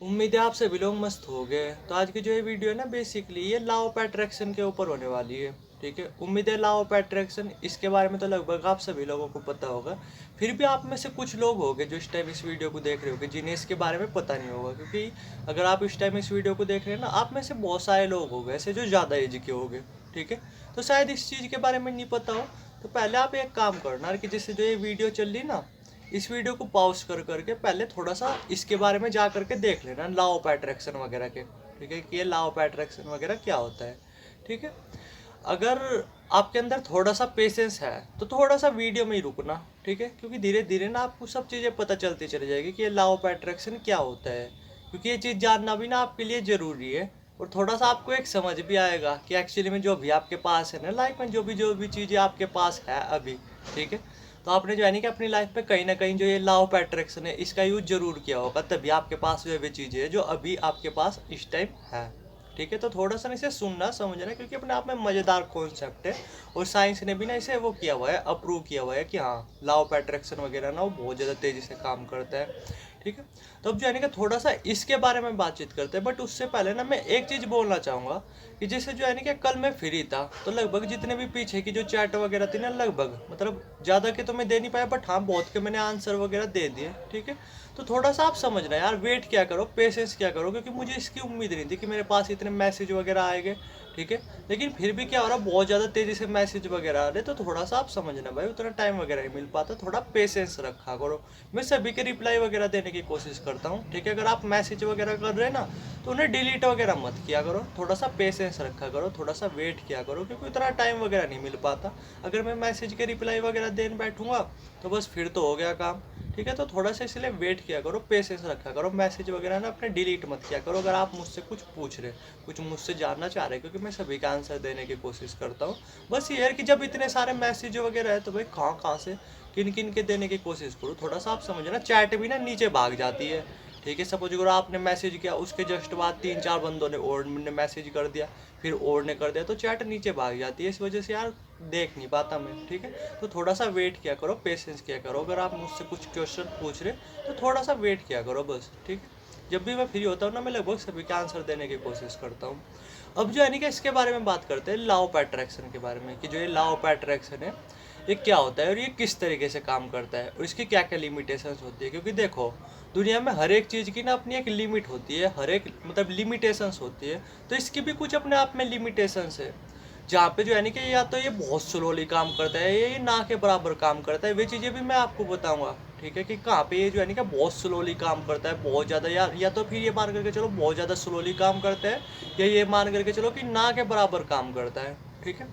उम्मीद है आप सभी लोग मस्त हो गए। तो आज की जो ये वीडियो है ना, बेसिकली ये लॉ ऑफ अट्रैक्शन के ऊपर होने वाली है। ठीक है, उम्मीद है लॉ ऑफ अट्रैक्शन इसके बारे में तो लगभग आप सभी लोगों को पता होगा। फिर भी आप में से कुछ लोग होंगे जो इस टाइम इस वीडियो को देख रहे होंगे जिन्हें इसके बारे में पता नहीं होगा, क्योंकि अगर आप इस टाइम इस वीडियो को देख रहे हैं ना, आप में से बहुत सारे लोग होंगे ऐसे जो ज़्यादा एज के होंगे। ठीक है, तो शायद इस चीज़ के बारे में नहीं पता हो। तो पहले आप एक काम करना कि जैसे जो ये वीडियो चल रही ना, इस वीडियो को पॉज कर करके पहले थोड़ा सा इसके बारे में जा करके देख लेना, लॉ ऑफ अट्रैक्शन वगैरह के। ठीक है, कि ये लॉ ऑफ अट्रैक्शन वगैरह क्या होता है। ठीक है, अगर आपके अंदर थोड़ा सा पेशेंस है तो थोड़ा सा वीडियो में ही रुकना। ठीक है, क्योंकि धीरे धीरे ना आपको सब चीज़ें पता चलती चली जाएगी कि ये लॉ ऑफ अट्रैक्शन क्या होता है। क्योंकि ये चीज़ जानना भी ना आपके लिए ज़रूरी है। और थोड़ा सा आपको एक समझ भी आएगा कि एक्चुअली में जो भी आपके पास है ना, लाइफ में जो भी चीज़ें आपके पास है अभी। ठीक है, तो आपने जो है नहीं कि अपनी लाइफ में कहीं ना कहीं जो ये लॉ ऑफ अट्रैक्शन है इसका यूज जरूर किया होगा, तभी आपके पास जो वे चीज़ें हैं जो अभी आपके पास इस टाइम है। ठीक है, तो थोड़ा सा इसे सुनना समझना, क्योंकि अपने आप में मज़ेदार कॉन्सेप्ट है। और साइंस ने भी ना इसे वो किया हुआ है, अप्रूव किया हुआ है कि हाँ, लॉ ऑफ अट्रैक्शन वगैरह ना वो बहुत ज़्यादा तेज़ी से काम करता है। ठीक है, तो अब जो है ना कि थोड़ा सा इसके बारे में बातचीत करते हैं। बट उससे पहले ना मैं एक चीज़ बोलना चाहूँगा कि जैसे जो है ना कि कल मैं फ्री था, तो लगभग जितने भी पीछे की जो चैट वगैरह थी ना, लगभग मतलब ज़्यादा के तो मैं दे नहीं पाया, बट हाँ बहुत के मैंने आंसर वगैरह दे दिए। ठीक है, तो थोड़ा सा आप समझना यार, वेट क्या करो, पेशेंस क्या करो, क्योंकि मुझे इसकी उम्मीद नहीं थी कि मेरे पास इतने मैसेज वगैरह आएंगे। ठीक है, लेकिन फिर भी क्या हो रहा, बहुत ज़्यादा तेज़ी से मैसेज वगैरह आ रहे, तो थोड़ा सा आप समझना भाई, उतना टाइम वगैरह नहीं मिल पाता, थोड़ा पेशेंस रखा करो। मैं सभी के रिप्लाई वगैरह देने की कोशिश करता हूँ। ठीक है, अगर आप मैसेज वगैरह कर रहे हैं ना, तो उन्हें डिलीट वगैरह मत किया करो, थोड़ा सा पेशेंस रखा करो, थोड़ा सा वेट किया करो, क्योंकि उतना टाइम वगैरह नहीं मिल पाता। अगर मैं मैसेज के रिप्लाई वगैरह देने बैठूंगा तो बस फिर तो हो गया काम। ठीक है, तो थोड़ा सा इसलिए वेट किया करो, पेशेंस रखा करो, मैसेज वगैरह ना अपने डिलीट मत किया करो। अगर आप मुझसे कुछ पूछ रहे, कुछ मुझसे जानना चाह रहे, क्योंकि मैं सभी का आंसर देने की कोशिश करता हूँ। बस ये है कि जब इतने सारे मैसेज वगैरह है तो भाई कहाँ कहाँ से किन किन के देने की कोशिश करो, थोड़ा सा आप समझना। चैट भी ना नीचे भाग जाती है। ठीक है, सपोज करो आपने मैसेज किया, उसके जस्ट बाद 3-4 बंदों ने और ने मैसेज कर दिया, फिर और ने कर दिया, तो चैट नीचे भाग जाती है। इस वजह से यार देख नहीं पाता मैं। ठीक है, तो थोड़ा सा वेट किया करो, पेशेंस किया करो। अगर आप मुझसे कुछ क्वेश्चन पूछ रहे तो थोड़ा सा वेट किया करो बस। ठीक है, जब भी मैं फ्री होता हूँ ना, मैं लगभग सभी के आंसर देने की कोशिश करता हूँ। अब जो है नहीं कि इसके बारे में बात करते हैं, लॉ ऑफ अट्रैक्शन के बारे में, कि जो ये लॉ ऑफ अट्रैक्शन है ये क्या होता है और ये किस तरीके से काम करता है और इसकी क्या क्या लिमिटेशंस होती है। क्योंकि देखो, दुनिया में हर एक चीज़ की ना अपनी एक लिमिट होती है, हर एक मतलब लिमिटेशंस होती है, तो इसकी भी कुछ अपने आप में लिमिटेशंस है। जहाँ पे जो है नहीं कि या तो ये बहुत स्लोली काम करता है, ये ना के बराबर काम करता है, वे चीज़ें भी मैं आपको बताऊंगा। ठीक है, कि कहाँ पे ये जो है नहीं कि बहुत स्लोली काम करता है, बहुत ज़्यादा यार, या तो फिर ये मान करके चलो बहुत ज़्यादा स्लोली काम करता है, या ये मान करके चलो कि ना के बराबर काम करता है। ठीक है,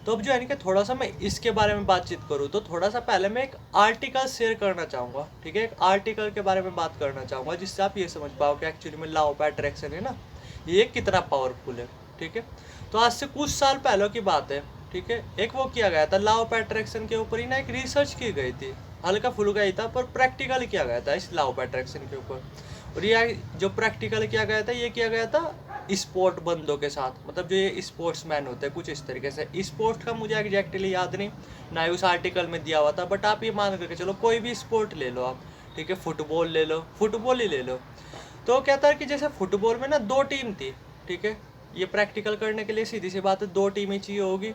तो अब जो है ना कि थोड़ा सा मैं इसके बारे में बातचीत करूँ तो थोड़ा सा पहले मैं एक आर्टिकल शेयर करना चाहूँगा। ठीक है, एक आर्टिकल के बारे में बात करना चाहूँगा जिससे आप ये समझ पाओ कि एक्चुअली में लॉ ऑफ अट्रैक्शन है ना, ये कितना पावरफुल है। ठीक है, तो आज से कुछ साल पहले की बात है। ठीक है, एक वो किया गया था, लॉ ऑफ अट्रैक्शन के ऊपर ही ना एक रिसर्च की गई थी, हल्का फुल्का ही था पर प्रैक्टिकल किया गया था इस लॉ ऑफ अट्रैक्शन के ऊपर। और ये जो प्रैक्टिकल किया गया था, ये किया गया था स्पोर्ट बंदों के साथ, मतलब जो ये स्पोर्ट्स मैन होते हैं कुछ इस तरीके से। स्पोर्ट का मुझे एग्जैक्टली याद नहीं, ना ही उस आर्टिकल में दिया हुआ था, बट आप ये मान करके चलो कोई भी स्पोर्ट ले लो आप। ठीक है, फुटबॉल ले लो, फुटबॉल ही ले लो। तो क्या था कि जैसे फुटबॉल में ना दो टीम थी। ठीक है, ये प्रैक्टिकल करने के लिए सीधी सी बात है, दो टीमें चाहिए होगी।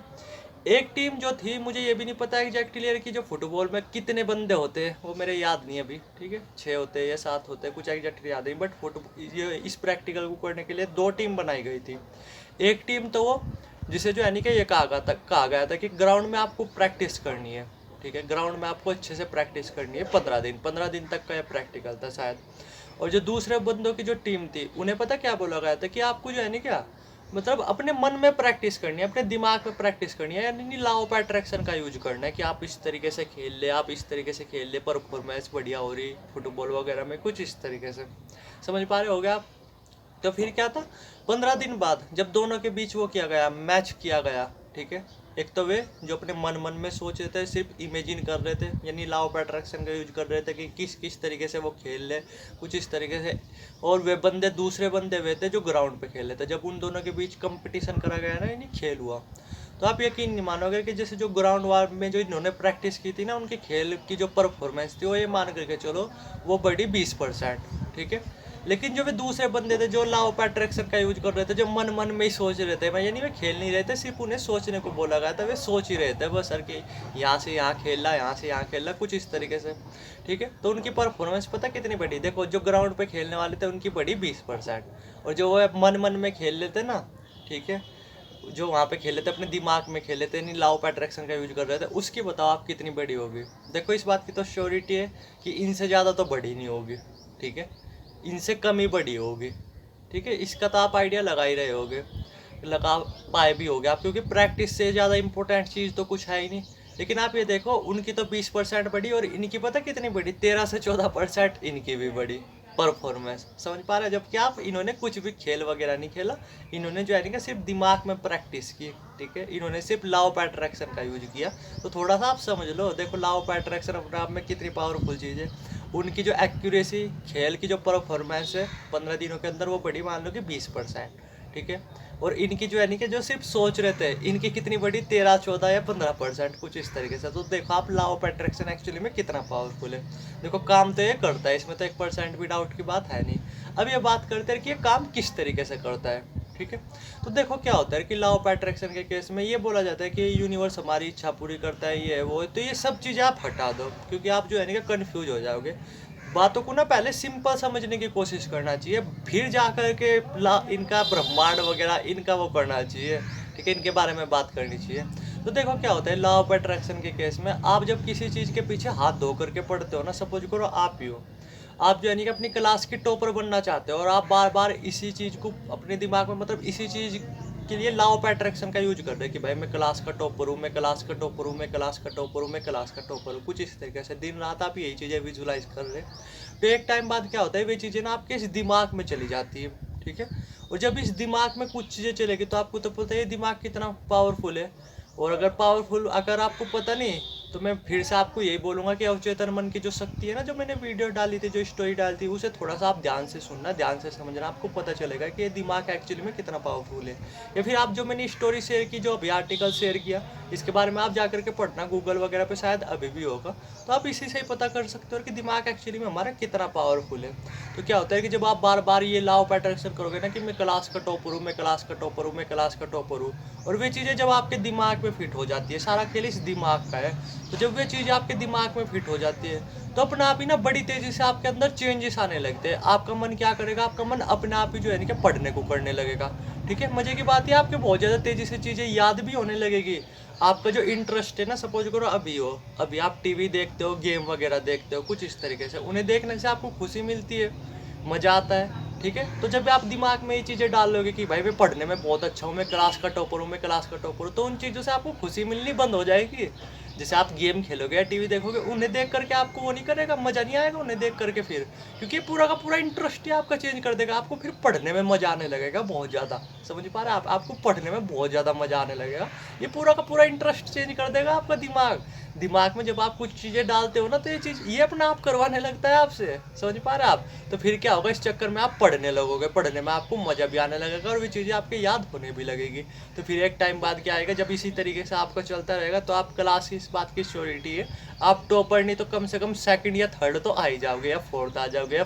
एक टीम जो थी, मुझे ये भी नहीं पता एग्जैक्टली कि जो फुटबॉल में कितने बंदे होते हैं वो मेरे याद नहीं अभी। ठीक है, 6 होते हैं या 7 होते हैं, कुछ एग्जैक्टली याद नहीं, बट ये इस प्रैक्टिकल को करने के लिए दो टीम बनाई गई थी। एक टीम तो वो जिसे जो है नहीं कि ये कहा गया था कि ग्राउंड में आपको प्रैक्टिस करनी है। ठीक है, ग्राउंड में आपको अच्छे से प्रैक्टिस करनी है, 15 दिन तक का ये प्रैक्टिकल था शायद। और जो दूसरे बंदों की जो टीम थी, उन्हें पता क्या बोला गया था कि आपको जो है नहीं क्या, मतलब अपने मन में प्रैक्टिस करनी है, अपने दिमाग में प्रैक्टिस करनी है, यानी लॉ ऑफ अट्रैक्शन का यूज करना है कि आप इस तरीके से खेल ले, आप इस तरीके से खेल ले, परफॉर्मेंस बढ़िया हो रही फुटबॉल वगैरह में, कुछ इस तरीके से। समझ पा रहे हो गया आप? तो फिर क्या था, 15 दिन बाद जब दोनों के बीच वो किया गया, मैच किया गया। ठीक है, एक तो वे जो अपने मन मन में सोच रहे थे, सिर्फ इमेजिन कर रहे थे, यानी लॉ ऑफ अट्रैक्शन का यूज कर रहे थे कि किस किस तरीके से वो खेल ले, कुछ इस तरीके से। और वे बंदे, दूसरे बंदे वे थे जो ग्राउंड पे खेल रहे थे। जब उन दोनों के बीच कंपटीशन करा गया ना, यानी खेल हुआ, तो आप यकीन नहीं मानोगे कि जैसे जो ग्राउंड वार में जो इन्होंने प्रैक्टिस की थी ना, उनके खेल की जो परफॉर्मेंस थी वो ये मान करके चलो वो बढ़ी 20%। ठीक है, लेकिन जो वे दूसरे बंदे थे जो लॉ ऑफ अट्रैक्शन का यूज कर रहे थे, जो मन मन में ही सोच रहे थे, मैं यानी वे खेल नहीं रहे थे, सिर्फ उन्हें सोचने को बोला गया था, वे सोच ही रहे थे बस सर कि यहाँ से यहाँ खेल रहा, यहाँ से यहाँ खेल रहा, कुछ इस तरीके से। ठीक है, तो उनकी परफॉर्मेंस पता कितनी बढ़ी, देखो जो ग्राउंड पे खेलने वाले थे उनकी बढ़ी 20%, और जो वो मन मन में खेल लेते ना, ठीक है, जो वहाँ पे खेले थे अपने दिमाग में खेले थे, नहीं लॉ ऑफ अट्रैक्शन का यूज कर रहे थे, उसकी बताओ आप कितनी बड़ी होगी। देखो इस बात की तो श्योरिटी है कि इनसे ज़्यादा तो बड़ी नहीं होगी, ठीक है, इनसे कम ही बड़ी होगी। ठीक है, इसका तो आप आइडिया लगा ही रहे होगे, लगा पाए भी होगे आप, क्योंकि प्रैक्टिस से ज़्यादा इंपॉर्टेंट चीज़ तो कुछ है ही नहीं। लेकिन आप ये देखो उनकी तो 20% बढ़ी, और इनकी पता कितनी बढ़ी, 13 से 14% इनकी भी बढ़ी परफॉर्मेंस। समझ पा रहे हैं, जबकि आप इन्होंने कुछ भी खेल वगैरह नहीं खेला, इन्होंने जो है ना सिर्फ दिमाग में प्रैक्टिस की। ठीक है, इन्होंने सिर्फ लॉ ऑफ अट्रैक्शन का यूज किया, तो थोड़ा सा आप समझ लो। देखो लॉ ऑफ अट्रैक्शन अपने आप में कितनी पावरफुल चीज़ है। उनकी जो एक्यूरेसी, खेल की जो परफॉर्मेंस है 15 दिनों के अंदर, वो बढ़ी मान लो कि 20%। ठीक है, और इनकी जो है नहीं कि जो सिर्फ सोच रहे थे, इनकी कितनी बड़ी 13, 14 या 15%, कुछ इस तरीके से। तो देखो आप लॉ ऑफ अट्रैक्शन एक्चुअली में कितना पावरफुल है। देखो काम तो ये करता है, इसमें तो 1% भी डाउट की बात है नहीं। अब ये बात करते हैं कि ये काम किस तरीके से करता है। ठीक है, तो देखो क्या होता है कि लॉ ऑफ अट्रैक्शन के केस में ये बोला जाता है कि यूनिवर्स हमारी इच्छा पूरी करता है, ये है वो है। तो ये सब चीज़ें आप हटा दो, क्योंकि आप जो है ना कन्फ्यूज हो जाओगे। बातों को ना पहले सिंपल समझने की कोशिश करना चाहिए, फिर जा कर के इनका ब्रह्मांड वगैरह इनका वो करना चाहिए। ठीक है, इनके बारे में बात करनी चाहिए। तो देखो क्या होता है लॉ ऑफ अट्रैक्शन के केस में, आप जब किसी चीज़ के पीछे हाथ धो करके पढ़ते हो ना, सपोज करो आप ही हो, आप जो है नहीं कि अपनी क्लास की टॉपर बनना चाहते हो, और आप बार बार इसी चीज़ को अपने दिमाग में, मतलब इसी चीज़ के लिए लॉ ऑफ अट्रैक्शन का यूज कर रहे हैं कि भाई मैं क्लास का टॉपर हूँ, मैं क्लास का टॉपर हूँ, मैं क्लास का टॉपर हूँ, मैं क्लास का टॉपर हूँ, कुछ इस तरीके से दिन रात आप यही चीज़ें विजुलाइज कर रहे हैं। तो एक टाइम बाद क्या होता है, वे चीज़ें ना आपके इस दिमाग में चली जाती है। ठीक है, और जब इस दिमाग में कुछ चीज़ें चलेगी, तो आपको तो पता है दिमाग कितना पावरफुल है। और अगर पावरफुल अगर आपको पता नहीं, तो मैं फिर से आपको यही बोलूँगा कि अवचेतन मन की जो शक्ति है ना, जो मैंने वीडियो डाली थी, जो स्टोरी डाली थी, उसे थोड़ा सा आप ध्यान से सुनना, ध्यान से समझना, आपको पता चलेगा कि ये दिमाग एक्चुअली में कितना पावरफुल है। या फिर आप जो मैंने स्टोरी शेयर की, जो अभी आर्टिकल शेयर किया, इसके बारे में आप जा करके पढ़ना, गूगल वगैरह पे शायद अभी भी होगा, तो आप इसी से ही पता कर सकते हो कि दिमाग एक्चुअली में हमारा कितना पावरफुल है। तो क्या होता है कि जब आप बार बार ये लॉ ऑफ अट्रैक्शन करोगे ना कि मैं क्लास का टॉपर हूँ, मैं क्लास का टॉपर हूँ, मैं क्लास का टॉपर हूँ, और वे चीज़ें जब आपके दिमाग में फिट हो जाती है, सारा खेल इस दिमाग का है, तो जब वे चीज़ें आपके दिमाग में फिट हो जाती है, तो अपने आप ही ना बड़ी तेज़ी से आपके अंदर चेंजेस आने लगते हैं। आपका मन क्या करेगा, आपका मन अपने आप ही जो है ना कि पढ़ने को करने लगेगा। ठीक है, मज़े की बात है, आपके बहुत ज़्यादा तेज़ी से चीज़ें याद भी होने लगेगी। आपका जो इंटरेस्ट है ना, सपोज करो अभी आप टीवी देखते हो, गेम वगैरह देखते हो, कुछ इस तरीके से, उन्हें देखने से आपको खुशी मिलती है, मज़ा आता है। ठीक है, तो जब आप दिमाग में ये चीज़ें डाल लोगे कि भाई मैं पढ़ने में बहुत अच्छा हूँ, मैं क्लास का टॉपर हूँ, मैं क्लास का टॉपर हूँ, तो उन चीज़ों से आपको खुशी मिलनी बंद हो जाएगी। जैसे आप गेम खेलोगे या टीवी देखोगे, उन्हें देख करके आपको वो नहीं करेगा, मज़ा नहीं आएगा उन्हें देख करके, फिर क्योंकि पूरा का पूरा इंटरेस्ट ही आपका चेंज कर देगा। आपको फिर पढ़ने में मज़ा आने लगेगा बहुत ज़्यादा। समझ पा रहे हैं आप, आपको पढ़ने में बहुत ज़्यादा मज़ा आने लगेगा। ये पूरा का पूरा इंटरेस्ट चेंज कर देगा आपका दिमाग में। जब आप कुछ चीज़ें डालते हो ना, तो ये चीज़ ये अपना आप करवाने लगता है आपसे। समझ पा रहे हैं आप, तो फिर क्या होगा, इस चक्कर में आप पढ़ने लगोगे, पढ़ने में आपको मज़ा भी आने लगेगा, और वो चीज़ें आपके याद होने भी लगेगी। तो फिर एक टाइम बाद क्या आएगा, जब इसी तरीके से आपका चलता रहेगा, तो आप क्लास की इस बात की श्योरिटी है, आप टॉपर नहीं तो कम से कम सेकंड या थर्ड तो आ ही जाओगे, या फोर्थ आ जाओगे, या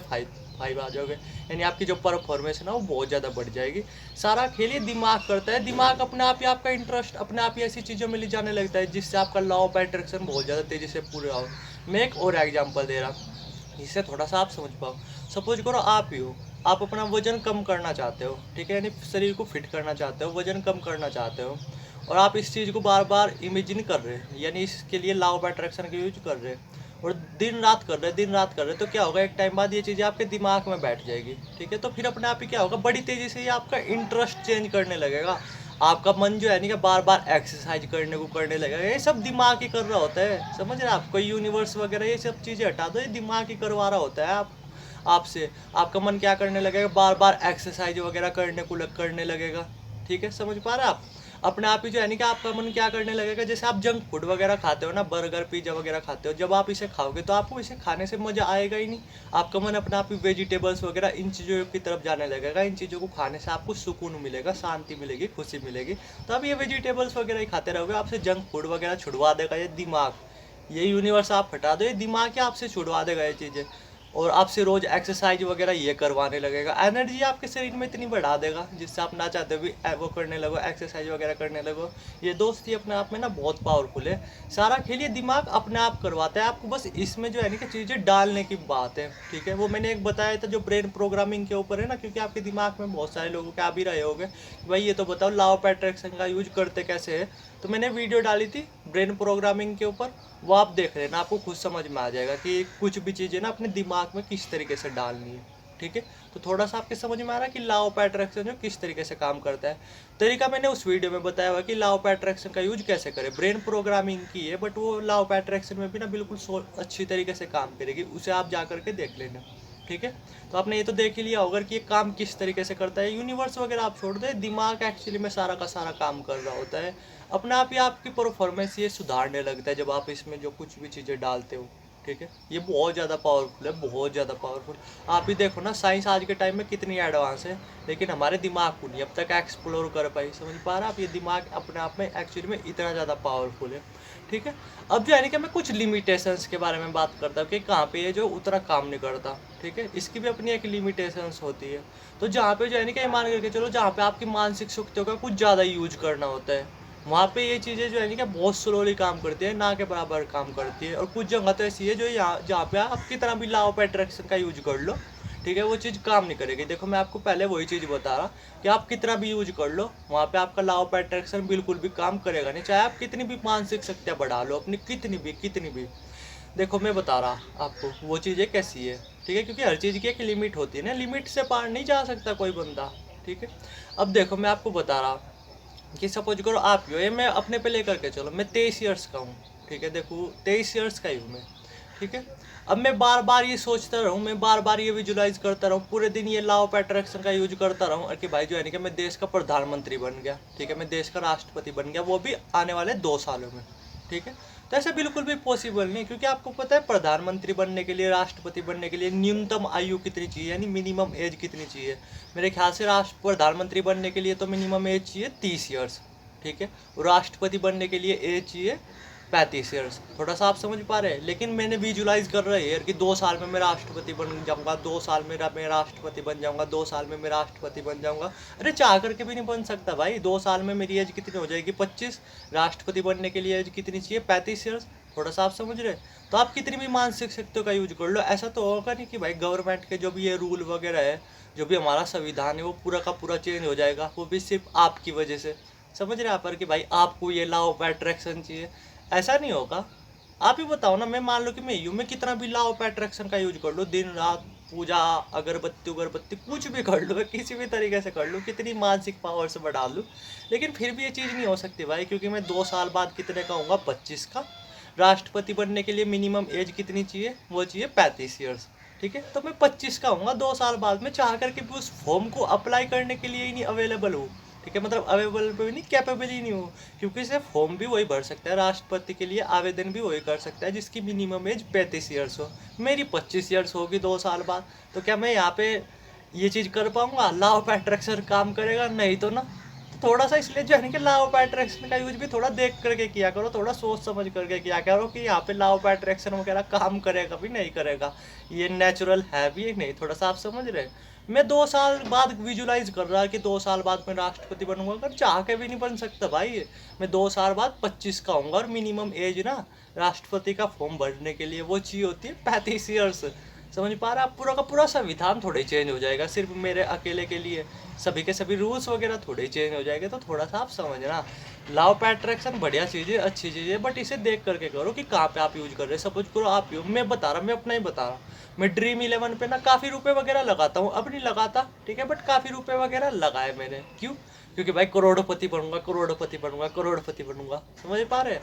फाइव आ जाओगे। यानी आपकी जो परफॉर्मेंस है ना, वो बहुत ज़्यादा बढ़ जाएगी। सारा खेल ये दिमाग करता है, दिमाग अपने आप ही आपका इंटरेस्ट अपने आप ही ऐसी चीज़ों में ले जाने लगता है, जिससे आपका लॉ ऑफ अट्रैक्शन बहुत ज़्यादा तेज़ी से पूरा हो। मैं एक और एग्जांपल दे रहा हूँ, जिससे थोड़ा सा आप समझ पाओ। सपोज करो आप ही हो, आप अपना वजन कम करना चाहते हो, ठीक है, यानी शरीर को फिट करना चाहते हो, वजन कम करना चाहते हो, और आप इस चीज़ को बार बार इमेजिन कर रहे हैं, यानी इसके लिए लॉ ऑफ अट्रैक्शन का यूज कर रहे हैं, और दिन रात कर रहे हैं, दिन रात कर रहे हैं, तो क्या होगा, एक टाइम बाद ये चीज़ें आपके दिमाग में बैठ जाएगी। ठीक है, तो फिर अपने आप ही क्या होगा, बड़ी तेज़ी से ये आपका इंटरेस्ट चेंज करने लगेगा। आपका मन जो है नहीं कि बार बार एक्सरसाइज करने को करने लगेगा। ये सब दिमाग ही कर रहा होता है, समझ रहे हैं आप। कोई यूनिवर्स वगैरह ये सब चीज़ें हटा दो, ये दिमाग ही करवा रहा होता है आपसे। आपका मन क्या करने लगेगा, बार बार एक्सरसाइज वगैरह करने लगेगा। ठीक है, समझ पा रहे हैं आप। अपने आप ही जो है नहीं कि आपका मन क्या करने लगेगा, जैसे आप जंक फूड वगैरह खाते हो ना, बर्गर पिज्जा वगैरह खाते हो, जब आप इसे खाओगे तो आपको इसे खाने से मज़ा आएगा ही नहीं। आपका मन अपने आप ही वेजिटेबल्स वगैरह इन चीज़ों की तरफ जाने लगेगा। इन चीज़ों को खाने से आपको सुकून मिलेगा, शांति मिलेगी, खुशी मिलेगी। तो आप ये वेजिटेबल्स वगैरह ही खाते रहोगे, आपसे जंक फूड वगैरह छुड़वा देगा ये दिमाग। ये यूनिवर्स आप हटा दो, ये दिमाग ही आपसे छुड़वा देगा ये चीज़ें। और आपसे रोज एक्सरसाइज वगैरह ये करवाने लगेगा। एनर्जी आपके शरीर में इतनी बढ़ा देगा जिससे आप ना चाहते भी वो करने लगो, एक्सरसाइज वगैरह करने लगो। ये दोस्ती अपने आप में ना बहुत पावरफुल है। सारा खेल ये दिमाग अपने आप करवाता है आपको, बस इसमें जो है ना कि चीज़ें डालने की बात है, ठीक है। वो मैंने एक बताया था जो ब्रेन प्रोग्रामिंग के ऊपर है ना, क्योंकि आपके दिमाग में बहुत सारे लोगों के आ भी रहे होंगे भाई ये तो बताओ लॉ ऑफ अट्रैक्शन का यूज करते कैसे है। तो मैंने वीडियो डाली थी ब्रेन प्रोग्रामिंग के ऊपर, वो आप देख लेना, आपको खुद समझ में आ जाएगा कि कुछ भी चीज़ें ना अपने दिमाग में किस तरीके से डालनी है, ठीक है। तो थोड़ा सा आपके समझ में आ रहा है कि लॉ ऑफ अट्रैक्शन जो किस तरीके से काम करता है। तरीका मैंने उस वीडियो में बताया हुआ कि लॉ ऑफ अट्रैक्शन का यूज कैसे करें। ब्रेन प्रोग्रामिंग की है बट वो लॉ ऑफ अट्रैक्शन में भी ना बिल्कुल अच्छी तरीके से काम करेगी, उसे आप जा करके देख लेना, ठीक है। तो आपने ये तो देख ही लिया होगा कि ये काम किस तरीके से करता है। यूनिवर्स वगैरह आप छोड़ दे, दिमाग एक्चुअली में सारा का सारा काम कर रहा होता है। अपने आप ही आपकी परफॉर्मेंस ये सुधारने लगता है जब आप इसमें जो कुछ भी चीज़ें डालते हो, ठीक है। ये बहुत ज़्यादा पावरफुल है, बहुत ज़्यादा पावरफुल। आप ही देखो ना साइंस आज के टाइम में कितनी एडवांस है, लेकिन हमारे दिमाग को नहीं अब तक एक्सप्लोर कर पाई। समझ पा रहा आप, ये दिमाग अपने आप में एक्चुअली में इतना ज़्यादा पावरफुल है, ठीक है। अब जो है ना कि मैं कुछ लिमिटेशंस के बारे में बात करता हूँ कि कहाँ पे ये जो उतना काम नहीं करता, ठीक है। इसकी भी अपनी एक लिमिटेशंस होती है। तो जहाँ पे जो है ना कि मान करके चलो जहाँ पे आपकी मानसिक शक्तियों का कुछ ज़्यादा यूज करना होता है, वहाँ पे ये चीज़ें जो है ना कि बहुत स्लोली काम करती है, ना के बराबर काम करती है। और कुछ जगह तो ऐसी है जो यहाँ जहाँ पे आप कितना भी लॉ ऑफ अट्रैक्शन का यूज कर लो, ठीक है, वो चीज़ काम नहीं करेगी। देखो मैं आपको पहले वही चीज़ बता रहा कि आप कितना भी यूज कर लो, वहाँ पे आपका लॉ ऑफ अट्रैक्शन बिल्कुल भी काम करेगा नहीं, चाहे आप कितनी भी मानसिक शक्तियाँ बढ़ा लो अपनी, कितनी भी। देखो मैं बता रहा आपको वो चीज़ें कैसी है, ठीक है, क्योंकि हर चीज़ की एक लिमिट होती है ना, लिमिट से पार नहीं जा सकता कोई बंदा, ठीक है। अब देखो मैं आपको बता रहा कि सपोज करो आप ही हो, ये मैं अपने पे लेकर के चलो, मैं 23 ईयर्स का हूँ, ठीक है। देखो 23 ईयर्स का ही हूँ मैं, ठीक है। अब मैं बार बार ये सोचता रहूँ, मैं बार बार ये विजुलाइज करता रहूँ, पूरे दिन ये लॉ ऑफ अट्रैक्शन का यूज करता रहूँ और कि भाई जो है ना कि मैं देश का प्रधानमंत्री बन गया, ठीक है, मैं देश का राष्ट्रपति बन गया, वो भी आने वाले 2 सालों में, ठीक है। तो ऐसा बिल्कुल भी पॉसिबल नहीं, क्योंकि आपको पता है प्रधानमंत्री बनने के लिए, राष्ट्रपति बनने के लिए न्यूनतम आयु कितनी चाहिए, यानी मिनिमम एज कितनी चाहिए। मेरे ख्याल से प्रधानमंत्री बनने के लिए तो मिनिमम एज चाहिए 30 ईयर्स, ठीक है। और राष्ट्रपति बनने के लिए एज चाहिए 35 ईयर्स। थोड़ा सा आप समझ पा रहे हैं, लेकिन मैंने विजुलाइज कर रहे हैं कि 2 साल में मैं राष्ट्रपति बन जाऊंगा, 2 साल में मैं राष्ट्रपति बन जाऊंगा, 2 साल में मैं राष्ट्रपति बन जाऊंगा। अरे चाह करके भी नहीं बन सकता भाई। 2 साल में मेरी एज कितनी हो जाएगी 25, राष्ट्रपति बनने के लिए एज कितनी चाहिए 35 ईयर्स। थोड़ा सा आप समझ रहे। तो आप कितनी भी मानसिक शक्तियों का यूज कर लो, ऐसा तो होगा नहीं कि भाई गवर्नमेंट के जो भी ये रूल वगैरह है, जो भी हमारा संविधान है, वो पूरा का पूरा चेंज हो जाएगा, वो भी सिर्फ आपकी वजह से। समझ रहे आप पर कि भाई आपको ये लॉ ऑफ अट्रैक्शन चाहिए, ऐसा नहीं होगा। आप ही बताओ ना, मैं मान लो कि मैं यूँ में कितना भी लॉ ऑफ अट्रैक्शन का यूज कर लो, दिन रात पूजा अगरबत्ती उगरबत्ती कुछ भी कर लो, किसी भी तरीके से कर लो, कितनी मानसिक पावर से बढ़ा लूँ, लेकिन फिर भी ये चीज़ नहीं हो सकती भाई, क्योंकि मैं 2 साल बाद कितने का हूँगा 25 का। राष्ट्रपति बनने के लिए मिनिमम एज कितनी चाहिए, वो चाहिए 35 ईयर्स, ठीक है। तो मैं 25 का हूँगा 2 साल बाद, मैं चाह करके भी उस फॉर्म को अप्लाई करने के लिए ही नहीं अवेलेबल हूँ, ठीक है। मतलब अवेलेबल भी नहीं, कैपेबल ही नहीं हूँ, क्योंकि सिर्फ फॉर्म भी वही भर सकता है, राष्ट्रपति के लिए आवेदन भी वही कर सकता है जिसकी मिनिमम एज 35 ईयर्स हो। मेरी 25 ईयर्स होगी 2 साल बाद, तो क्या मैं यहाँ पे ये चीज़ कर पाऊंगा? लॉ ऑफ अट्रैक्शन काम करेगा? नहीं तो ना। तो थोड़ा सा इसलिए जो है कि लॉ ऑफ अट्रैक्शन का यूज भी थोड़ा देख करके किया करो, थोड़ा सोच समझ करके किया करो कि यहाँ पे लॉ ऑफ अट्रैक्शन वगैरह काम करेगा भी नहीं करेगा, ये नेचुरल है भी नहीं। थोड़ा सा आप समझ रहे। मैं 2 साल बाद विजुलाइज कर रहा कि 2 साल बाद मैं राष्ट्रपति बनूंगा, अगर चाह के भी नहीं बन सकता भाई। मैं 2 साल बाद 25 का हूँगा और मिनिमम एज ना राष्ट्रपति का फॉर्म भरने के लिए वो चाहिए होती है 35 ईयर्स। समझ पा रहा? पूरा का पूरा संविधान थोड़ा ही चेंज हो जाएगा सिर्फ मेरे अकेले के लिए, सभी के सभी रूल्स वगैरह थोड़े ही चेंज हो जाएंगे। तो थोड़ा सा आप समझना, लॉ ऑफ अट्रैक्शन बढ़िया चीज़ है, अच्छी चीज़ है, बट इसे देख करके करो कि कहाँ पे आप यूज कर रहे हैं। सपोज करो आप ही हो, मैं बता रहा, मैं अपना ही बता रहा, मैं ड्रीम 11 पे ना काफ़ी रुपए वगैरह लगाता हूँ, अब नहीं लगाता, ठीक है, बट काफ़ी रुपए वगैरह लगाए मैंने। क्यों? क्योंकि भाई करोड़पति बनूंगा, करोड़पति बनूंगा, करोड़पति बनूंगा। समझ पा रहे हैं?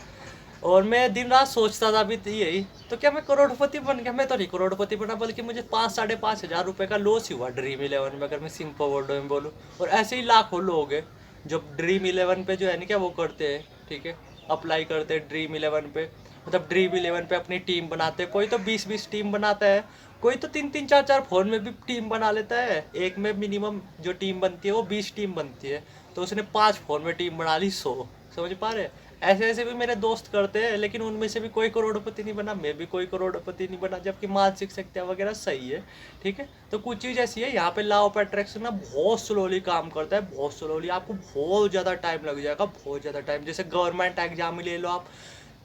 और मैं दिन रात सोचता था भी यही, तो क्या मैं करोड़पति बन गया? मैं तो नहीं करोड़पति बना, बल्कि मुझे 5-5.5 हज़ार रुपये का लॉस ही हुआ ड्रीम 11 में, अगर मैं सिंपल वर्डों में बोलूँ। और ऐसे ही लाखों लोग हैं जो ड्रीम 11 पे जो है ना क्या वो करते हैं, ठीक है, अप्लाई करते हैं ड्रीम 11 पे, मतलब ड्रीम 11 पे अपनी टीम बनाते हैं। कोई तो 20-20 टीम बनाता है, कोई तो 3-3 4-4 फोन में भी टीम बना लेता है। एक में मिनिमम जो टीम बनती है वो 20 टीम बनती है, तो उसने 5 फोन में टीम बना ली 100। समझ पा रहे? ऐसे ऐसे भी मेरे दोस्त करते हैं, लेकिन उनमें से भी कोई करोड़पति नहीं बना, मैं भी कोई करोड़पति नहीं बना, जबकि मानसिक शक्तियाँ वगैरह सही है। ठीक है, तो कुछ चीज़ ऐसी है यहाँ पे लॉ ऑफ अट्रैक्शन ना बहुत स्लोली काम करता है, बहुत स्लोली। आपको बहुत ज़्यादा टाइम लग जाएगा, बहुत ज़्यादा टाइम। जैसे गवर्नमेंट एग्जाम में ले लो आप,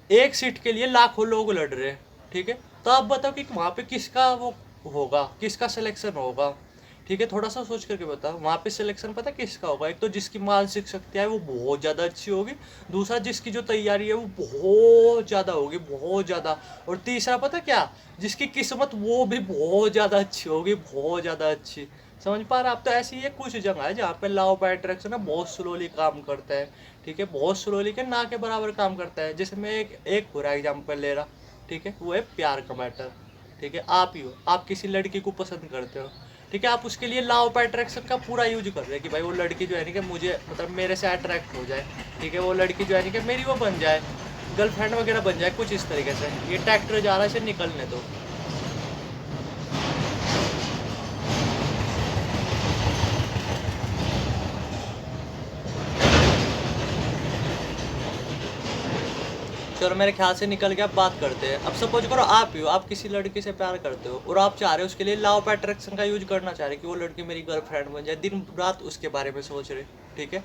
एक सीट के लिए लाखों लोग लड़ रहे हैं। ठीक है, तो आप बताओ कि वहाँ पे किसका वो होगा, किसका सिलेक्शन होगा। ठीक है, थोड़ा सा सोच करके बताओ, वहाँ पे सिलेक्शन पता किसका होगा। एक तो जिसकी मानसिक शक्ति है वो बहुत ज़्यादा अच्छी होगी, दूसरा जिसकी जो तैयारी है वो बहुत ज़्यादा होगी, बहुत ज़्यादा, और तीसरा पता क्या, जिसकी किस्मत वो भी बहुत ज़्यादा अच्छी होगी, बहुत ज़्यादा अच्छी। समझ पा रहे आप। तो ऐसी ये कुछ जगह है जहाँ पे लॉ ऑफ अट्रैक्शन है बहुत स्लोली काम करता है। ठीक है, बहुत स्लोली के ना के बराबर काम करता है। जैसे मैं एक पूरा एग्जाम्पल ले रहा, ठीक है, वो है प्यार का मैटर। ठीक है, आप ही हो, आप किसी लड़की को पसंद करते हो। ठीक है, आप उसके लिए लॉ ऑफ अट्रैक्शन का पूरा यूज कर रहे हैं कि भाई वो लड़की जो है नहीं कि मुझे मतलब मेरे से अट्रैक्ट हो जाए। ठीक है, वो लड़की जो है नहीं कि मेरी वो बन जाए, गर्लफ्रेंड वगैरह बन जाए, कुछ इस तरीके से। ये ट्रैक्टर जा रहा है, इसे निकलने दो। चलो मेरे ख्याल से निकल गया, बात करते हैं। अब सपोज करो आप ही हो, आप किसी लड़की से प्यार करते हो और आप चाह रहे हो उसके लिए लॉ ऑफ अट्रैक्शन का यूज करना चाह रहे हो कि वो लड़की मेरी गर्लफ्रेंड बन जाए, दिन रात उसके बारे में सोच रहे। ठीक है,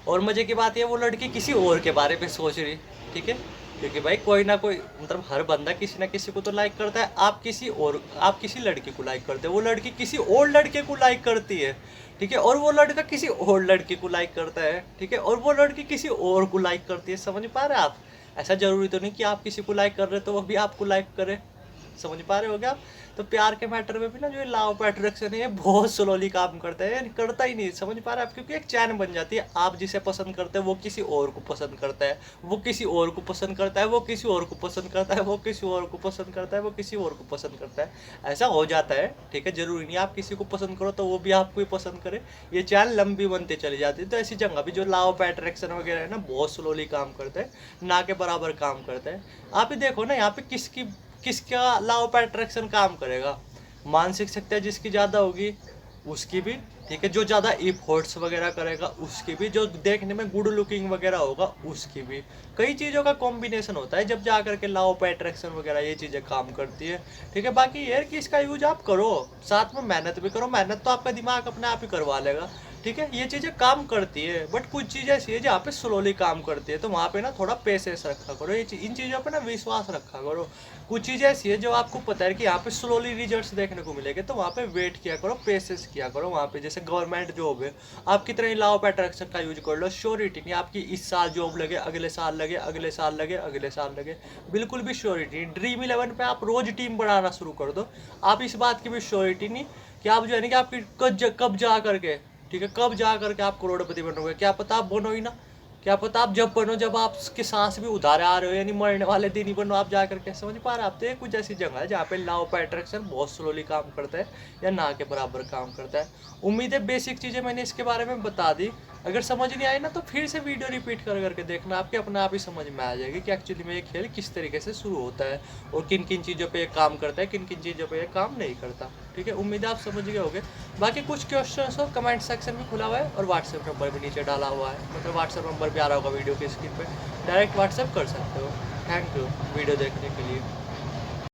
और मजे की बात ये वो लड़की किसी और के बारे में सोच रही। ठीक है, क्योंकि भाई कोई ना कोई मतलब हर बंदा किसी ना किसी को तो लाइक करता है। आप किसी लड़की को लाइक करते हो, वो लड़की किसी और लड़के को लाइक करती है। ठीक है, और वो लड़का किसी और लड़की को लाइक करता है। ठीक है, और वो लड़की किसी और को लाइक करती है। समझ पा रहे हैं आप। ऐसा जरूरी तो नहीं कि आप किसी को लाइक कर रहे हो तो वो भी आपको लाइक करे। समझ पा रहे हो क्या आप। तो प्यार के मैटर में भी ना जो लॉ ऑफ अट्रैक्शन है ये बहुत स्लोली काम करता है, यानी करता ही नहीं। समझ पा रहे हैं आप, क्योंकि एक चैन बन जाती है। आप जिसे पसंद करते हैं वो किसी और को पसंद करता है, वो किसी और को पसंद करता है, वो किसी और को पसंद करता है, वो किसी और को पसंद करता है, वो किसी और को पसंद करता है। ऐसा हो जाता है। ठीक है, जरूरी नहीं आप किसी को पसंद करो तो वो भी आपको ही पसंद करे। ये चैन लंबी बनती चली जाती है। तो ऐसी जगह भी जो लॉ ऑफ अट्रैक्शन वगैरह है ना बहुत स्लोली काम करता है, ना के बराबर काम करता है। आप ही देखो ना यहाँ पे किसका लॉ ऑफ अट्रैक्शन काम करेगा। मानसिक शक्ति जिसकी ज़्यादा होगी उसकी भी। ठीक है, जो ज़्यादा इफोर्ट्स वगैरह करेगा उसकी भी, जो देखने में गुड लुकिंग वगैरह होगा उसकी भी। कई चीज़ों का कॉम्बिनेशन होता है जब जा करके लॉ ऑफ अट्रैक्शन वगैरह ये चीज़ें काम करती है। ठीक है, बाकी ये कि इसका यूज आप करो, साथ में मेहनत भी करो। मेहनत तो आपका दिमाग अपने आप ही करवा लेगा। ठीक है, ये चीज़ें काम करती है, बट कुछ चीज़ें ऐसी है जहाँ पे स्लोली काम करती है, तो वहाँ पे ना थोड़ा पेशेंस रखा करो। इन चीज़ों पे ना विश्वास रखा करो। कुछ चीज़ें ऐसी है जो आपको पता है कि यहाँ पे स्लोली रिजल्ट्स देखने को मिलेंगे, तो वहाँ पे वेट किया करो, पेशेंस किया करो। वहाँ पे जैसे गवर्नमेंट जॉब है, आप कितने लॉ ऑफ अट्रैक्शन का यूज कर लो, श्योरिटी नहीं आपकी इस साल जॉब लगे, अगले साल लगे, अगले साल लगे, अगले साल लगे, बिल्कुल भी श्योरिटी नहीं। ड्रीम 11 पे आप रोज टीम बनाना शुरू कर दो, आप इस बात की भी श्योरिटी नहीं कि आप जो है ना कि आपकी कब जा करके, ठीक है, कब जा करके आप करोड़पति बनोगे। क्या पता आप बनो ही ना, क्या पता आप जब बनो जब आपके सांस भी उधार आ रहे हो, यानी मरने वाले दिन ही बनो आप जा करके। समझ पा रहे हैं आप। तो ये कुछ ऐसी जगह है जहाँ पे लॉ ऑफ अट्रैक्शन बहुत स्लोली काम करता है या ना के बराबर काम करता है। उम्मीद है बेसिक चीज़ें मैंने इसके बारे में बता दी। अगर समझ नहीं आई ना तो फिर से वीडियो रिपीट कर करके देखना, आपके अपने आप ही समझ में आ जाएगी कि एक्चुअली में ये खेल किस तरीके से शुरू होता है और किन किन चीज़ों पे ये काम करता है, किन किन चीज़ों पे ये काम नहीं करता। ठीक है, उम्मीद है आप समझ गए होंगे। बाकी कुछ क्वेश्चन हो कमेंट सेक्शन में खुला हुआ है और व्हाट्सएप नंबर भी नीचे डाला हुआ है, मतलब व्हाट्सएप नंबर भी आ रहा होगा वीडियो की स्क्रीन पर, डायरेक्ट व्हाट्सएप कर सकते हो। थैंक यू वीडियो देखने के लिए।